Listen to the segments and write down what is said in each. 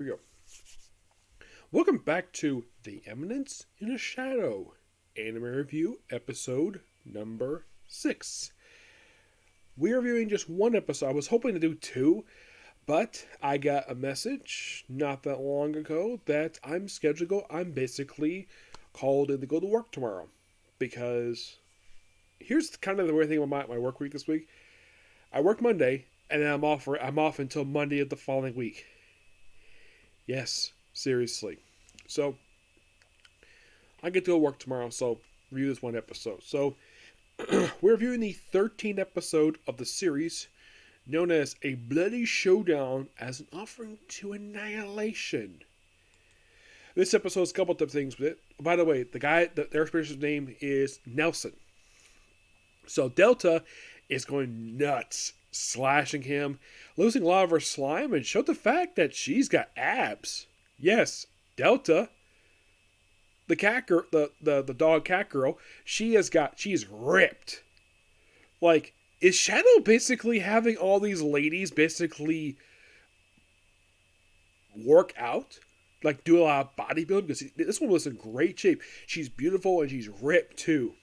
we go. Welcome back to The Eminence in a Shadow anime review episode number 6. We're reviewing just one episode. I was hoping to do two, but I got a message not that long ago that I'm scheduled to go. I'm basically called in to go to work tomorrow because here's kind of the weird thing about my work week this week. I work Monday and then I'm off until Monday of the following week. Yes, seriously. So, I get to go work tomorrow, so review this one episode. So, we're reviewing the 13th episode of the series, known as A Bloody Showdown as an offering to Annihilation. This episode has a couple of things with it. By the way, the airspace's name is Nelson. So, Delta is going nuts, slashing him, losing a lot of her slime, and showed the fact that she's got abs. Yes, Delta, the cat girl, the dog cat girl, she's ripped. Like, is Shadow basically having all these ladies basically work out? Like, do a lot of bodybuilding? Because this one was in great shape. She's beautiful and she's ripped too.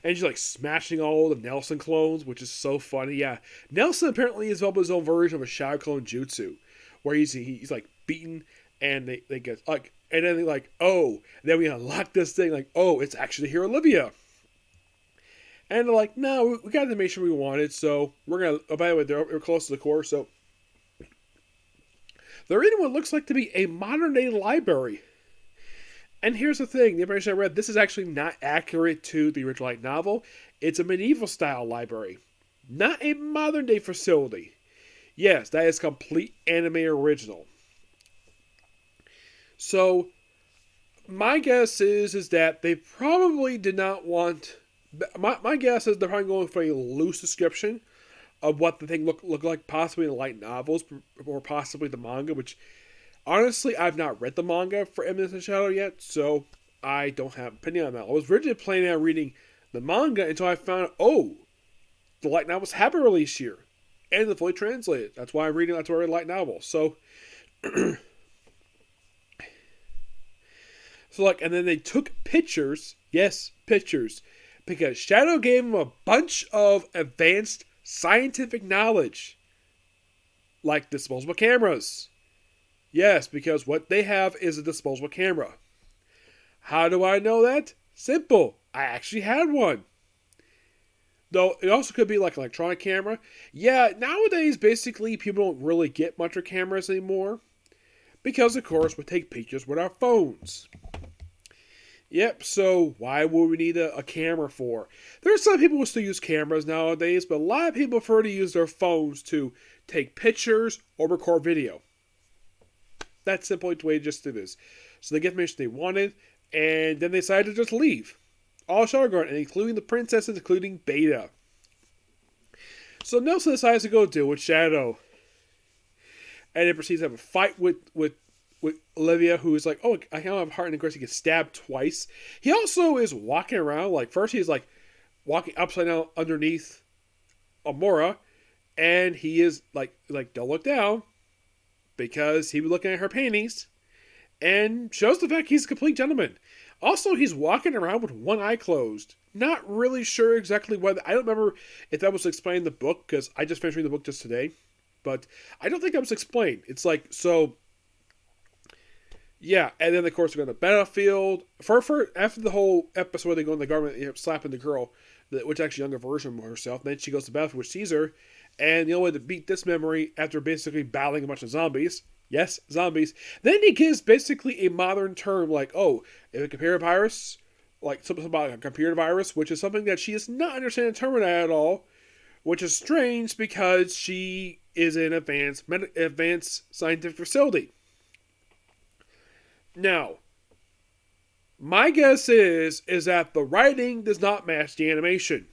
And she's like smashing all the Nelson clones, which is so funny. Yeah, Nelson apparently has developed his own version of a Shadow clone jutsu, where he's like beaten, and they get like, and then they're like, oh, then we unlock this thing, like, oh, it's actually here, Olivia. And they're like, no, we got the information we wanted, so we're gonna. Oh, by the way, they're close to the core, so they're in what looks like to be a modern day library. And here's the thing, the information I read, this is actually not accurate to the original light novel. It's a medieval style library, not a modern day facility. Yes, that is complete anime original. So, my guess is that they probably did not want... My guess is they're probably going for a loose description of what the thing looked like, possibly in the light novels, or possibly the manga, which... Honestly, I've not read the manga for Eminence and Shadow yet, so I don't have an opinion on that. I was originally planning on reading the manga until I found out, oh, the light novels have been released here, and they're fully translated. That's why I'm reading. That's why I read light novels. So, and then they took pictures. Yes, pictures, because Shadow gave them a bunch of advanced scientific knowledge, like disposable cameras. Yes, because what they have is a disposable camera. How do I know that? Simple. I actually had one. Though it also could be like an electronic camera. Yeah, nowadays basically people don't really get much of cameras anymore. Because of course we take pictures with our phones. Yep, so why would we need a camera for? There's some people who still use cameras nowadays, but a lot of people prefer to use their phones to take pictures or record video. That's simply the way it just is. So they get the information they wanted, and then they decided to just leave. All Shadowguard, including the princesses, including Beta. So Nelson decides to go deal with Shadow. And then proceeds to have a fight with Olivia, who is like, oh, I don't have heart, and of course he gets stabbed twice. He also is walking around, like, first he's like walking upside down underneath Amora, and he is like, don't look down. Because he was looking at her panties and shows the fact he's a complete gentleman. Also, he's walking around with one eye closed. Not really sure exactly whether... I don't remember if that was explained in the book, because I just finished reading the book just today. But I don't think that was explained. It's like, so... Yeah, and then, of course, they go to the battlefield. After the whole episode where they go in the government, slapping the girl, which is actually a younger version of herself, then she goes to the battlefield with Caesar. And the only way to beat this memory, after basically battling a bunch of zombies, yes, zombies, then he gives basically a modern term like, oh, if a computer virus, like something about a computer virus, which is something that she does not understand the term at all, which is strange because she is in advanced scientific facility. Now, my guess is that the writing does not match the animation.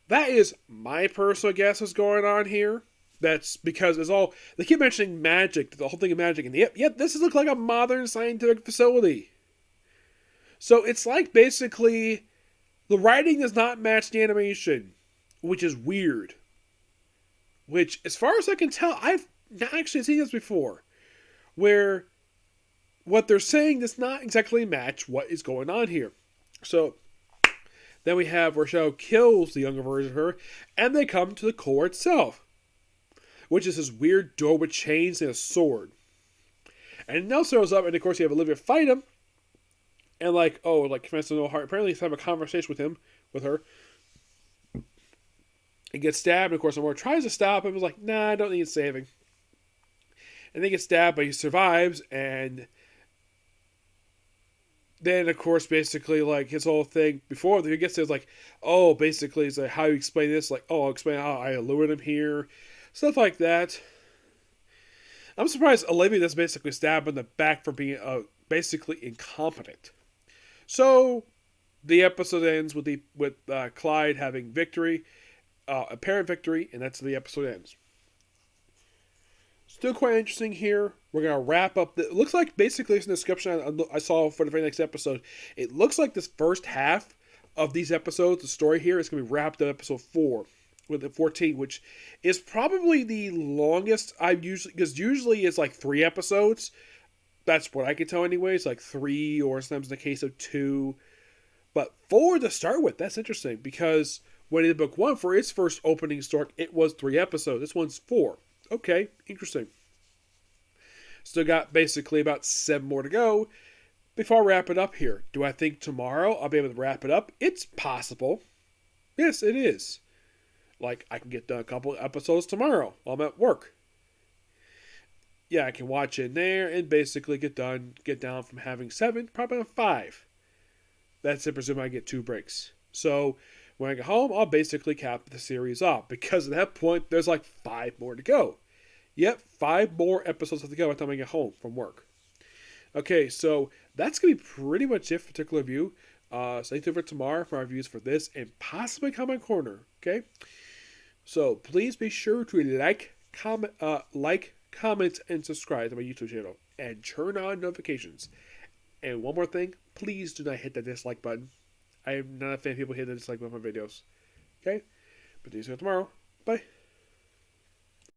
That is my personal guess is going on here. That's because it's all... They keep mentioning magic, the whole thing of magic. And yep, this looks like a modern scientific facility. So it's like basically the writing does not match the animation, which is weird. Which, as far as I can tell, not actually seen this before, where what they're saying does not exactly match what is going on here. So then we have where Shadow kills the younger version of her, and they come to the core itself, which is this weird door with chains and a sword. And Nelson shows up, and of course you have Olivia fight him, and confess to no heart. Apparently he's having a conversation with her. He gets stabbed, and of course Amor tries to stop him. He's like, nah, I don't need saving. And they get stabbed, but he survives, and then, of course, basically, his whole thing before he gets there is basically, it's like, how you explain this? I'll explain how I lured him here. Stuff like that. I'm surprised Olivia doesn't basically stab him in the back for being basically incompetent. So, the episode ends with Clyde having victory, apparent victory, and that's how the episode ends. Still quite interesting here. We're going to wrap up. It looks like basically in the description I saw for the very next episode, it looks like this first half of these episodes, the story here, is going to be wrapped up episode 4 with the 14, which is probably the longest because usually it's 3 episodes. That's what I can tell anyways, 3 or sometimes in the case of 2. But 4 to start with, that's interesting because when in book 1 for its first opening story, it was 3 episodes. This one's 4. Okay, interesting. Still got basically about 7 more to go before I wrap it up here. Do I think tomorrow I'll be able to wrap it up? It's possible. Yes, it is. I can get done a couple episodes tomorrow while I'm at work. Yeah, I can watch in there and basically get down from having 7, probably on 5. That's to presume I get 2 breaks. So when I get home, I'll basically cap the series off because at that point, there's 5 more to go. Yep, 5 more episodes have to go by the time I get home from work. Okay, so that's going to be pretty much it for particular review. Stay tuned for tomorrow for our reviews for this and possibly Comic Corner. Okay, so please be sure to like, comment, and subscribe to my YouTube channel and turn on notifications. And one more thing, please do not hit the dislike button. I am not a fan of people hitting the dislike button on my videos. Okay? But see you tomorrow. Bye.